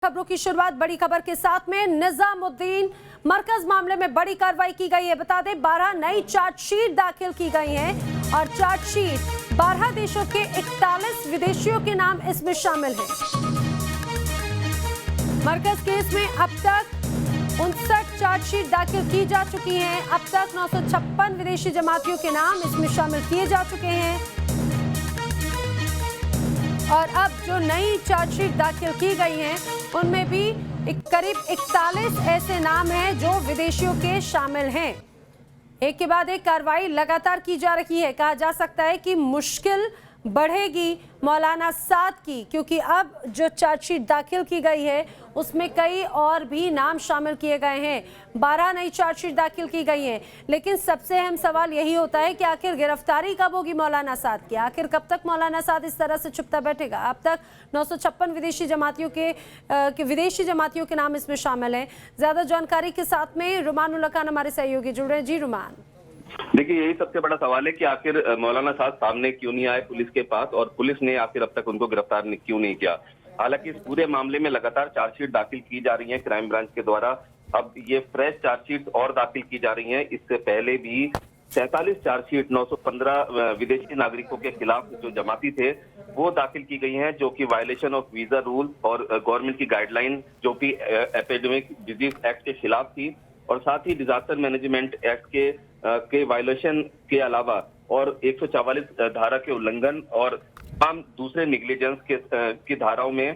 खबरों की शुरुआत बड़ी खबर के साथ में निजामुद्दीन मरकज मामले में बड़ी कार्रवाई की गई है। बता दें 12 नई चार्जशीट दाखिल की गई हैं और चार्जशीट 12 देशों के 41 विदेशियों के नाम इसमें शामिल हैं। मरकज केस में अब तक 59 चार्जशीट दाखिल की जा चुकी हैं। अब तक 956 विदेशी जमातियों के नाम इसमें शामिल किए जा चुके हैं और अब जो नई चार्जशीट दाखिल की गई हैं उनमें भी करीब 41 ऐसे नाम हैं जो विदेशियों के शामिल हैं। एक के बाद एक कार्रवाई लगातार की जा रही है। कहा जा सकता है कि मुश्किल बढ़ेगी मौलाना साद की, क्योंकि अब जो चार्जशीट दाखिल की गई है उसमें कई और भी नाम शामिल किए गए हैं। 12 नई चार्जशीट दाखिल की गई हैं, लेकिन सबसे अहम सवाल यही होता है कि आखिर गिरफ्तारी कब होगी मौलाना साद की। आखिर कब तक मौलाना साद इस तरह से छुपता बैठेगा। अब तक 956 विदेशी जमातियों के नाम इसमें शामिल हैं। ज्यादा जानकारी के साथ में रुमान उल्ला खान हमारे सहयोगी जुड़ रहे हैं। जी रुमान। देखिए, यही सबसे बड़ा सवाल है कि आखिर मौलाना साद सामने क्यों नहीं आए पुलिस के पास और पुलिस ने आखिर अब तक उनको गिरफ्तार क्यों नहीं किया। हालांकि इस पूरे मामले में लगातार चार्जशीट दाखिल की जा रही है क्राइम ब्रांच के द्वारा। अब ये फ्रेश चार्जशीट और दाखिल की जा रही है। इससे पहले भी 47 चार्जशीट 915 विदेशी नागरिकों के खिलाफ जो जमाती थे वो दाखिल की गई हैं, जो कि वायलेशन ऑफ वीजा रूल और गवर्नमेंट की गाइडलाइन जो कि एपिडेमिक डिजीज एक्ट के खिलाफ थी और साथ ही डिजास्टर मैनेजमेंट एक्ट के वायलेशन के अलावा और 144 धारा के उल्लंघन और तमाम दूसरे निग्लिजेंस की धाराओं में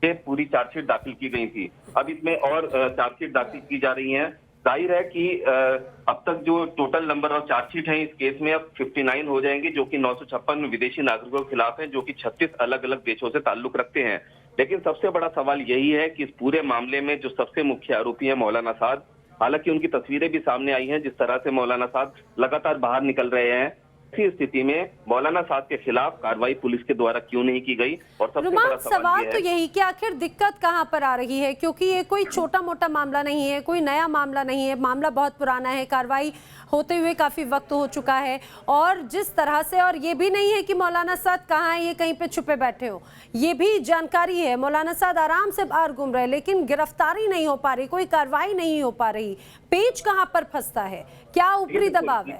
ये पूरी चार्जशीट दाखिल की गई थी। अब इसमें और चार्जशीट दाखिल की जा रही हैं। जाहिर है कि अब तक जो टोटल नंबर ऑफ चार्जशीट हैं इस केस में अब 59 हो जाएंगी, जो कि 956 विदेशी नागरिकों के खिलाफ है, जो कि 36 अलग अलग देशों से ताल्लुक रखते हैं। लेकिन सबसे बड़ा सवाल यही है कि इस पूरे मामले में जो सबसे मुख्य आरोपी है मौलाना साद, हालांकि उनकी तस्वीरें भी सामने आई हैं जिस तरह से मौलाना साद लगातार बाहर निकल रहे हैं। ऐसी स्थिति में मौलाना साद के खिलाफ कार्रवाई पुलिस के द्वारा क्यों नहीं की गई। और सबसे बड़ा सवाल तो यही कि आखिर दिक्कत कहां पर आ रही है, क्योंकि ये कोई छोटा मोटा मामला नहीं है, कोई नया मामला नहीं है। मामला बहुत पुराना है, कार्रवाई होते हुए काफी वक्त हो चुका है और जिस तरह से, और ये भी नहीं है कि मौलाना साद कहाँ है, ये कहीं पे छुपे बैठे हो, ये भी जानकारी है। मौलाना साद आराम से बाहर घूम रहे, लेकिन गिरफ्तारी नहीं हो पा रही, कोई कार्रवाई नहीं हो पा रही। पेच कहाँ पर फंसता है, क्या ऊपरी दबाव है?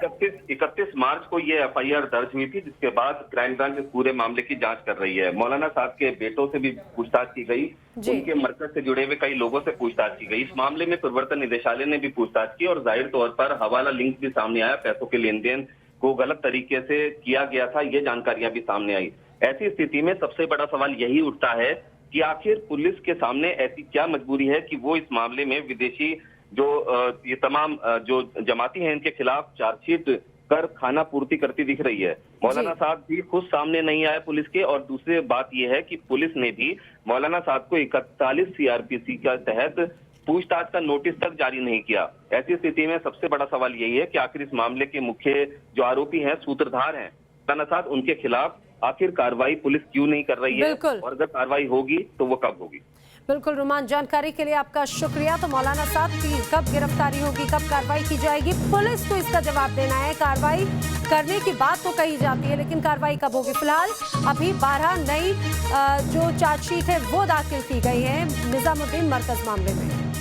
31 मार्च को ये एफआईआर दर्ज हुई थी, जिसके बाद क्राइम ब्रांच इस पूरे मामले की जांच कर रही है। मौलाना साद के बेटों से भी पूछताछ की गई, उनके मरकज से जुड़े हुए कई लोगों से पूछताछ की गई। इस मामले में प्रवर्तन निदेशालय ने भी पूछताछ की और जाहिर तौर पर हवाला लिंक भी सामने आया। पैसों के लेन देन को गलत तरीके से किया गया था, ये जानकारियां भी सामने आई। ऐसी स्थिति में सबसे बड़ा सवाल यही उठता है कि आखिर पुलिस के सामने ऐसी क्या मजबूरी है कि वो इस मामले में विदेशी जो ये तमाम जो जमाती हैं इनके खिलाफ चार्जशीट कर खाना पूर्ति करती दिख रही है। मौलाना साद भी खुद सामने नहीं आए पुलिस के, और दूसरी बात यह है कि पुलिस ने भी मौलाना साद को 41 सीआरपीसी के तहत पूछताछ का नोटिस तक जारी नहीं किया। ऐसी स्थिति में सबसे बड़ा सवाल यही है कि आखिर इस मामले के मुख्य जो आरोपी हैं, सूत्रधार हैं मौलाना साद, उनके खिलाफ आखिर कार्रवाई पुलिस क्यों नहीं कर रही है और अगर कार्रवाई होगी तो वो कब होगी। बिल्कुल रुमान, जानकारी के लिए आपका शुक्रिया। तो मौलाना साद की कब गिरफ्तारी होगी, कब कार्रवाई की जाएगी, पुलिस को इसका जवाब देना है। कार्रवाई करने की बात तो कही जाती है, लेकिन कार्रवाई कब होगी। फिलहाल अभी 12 नई जो चार्जशीट है वो दाखिल की गई है निजामुद्दीन मरकज मामले में।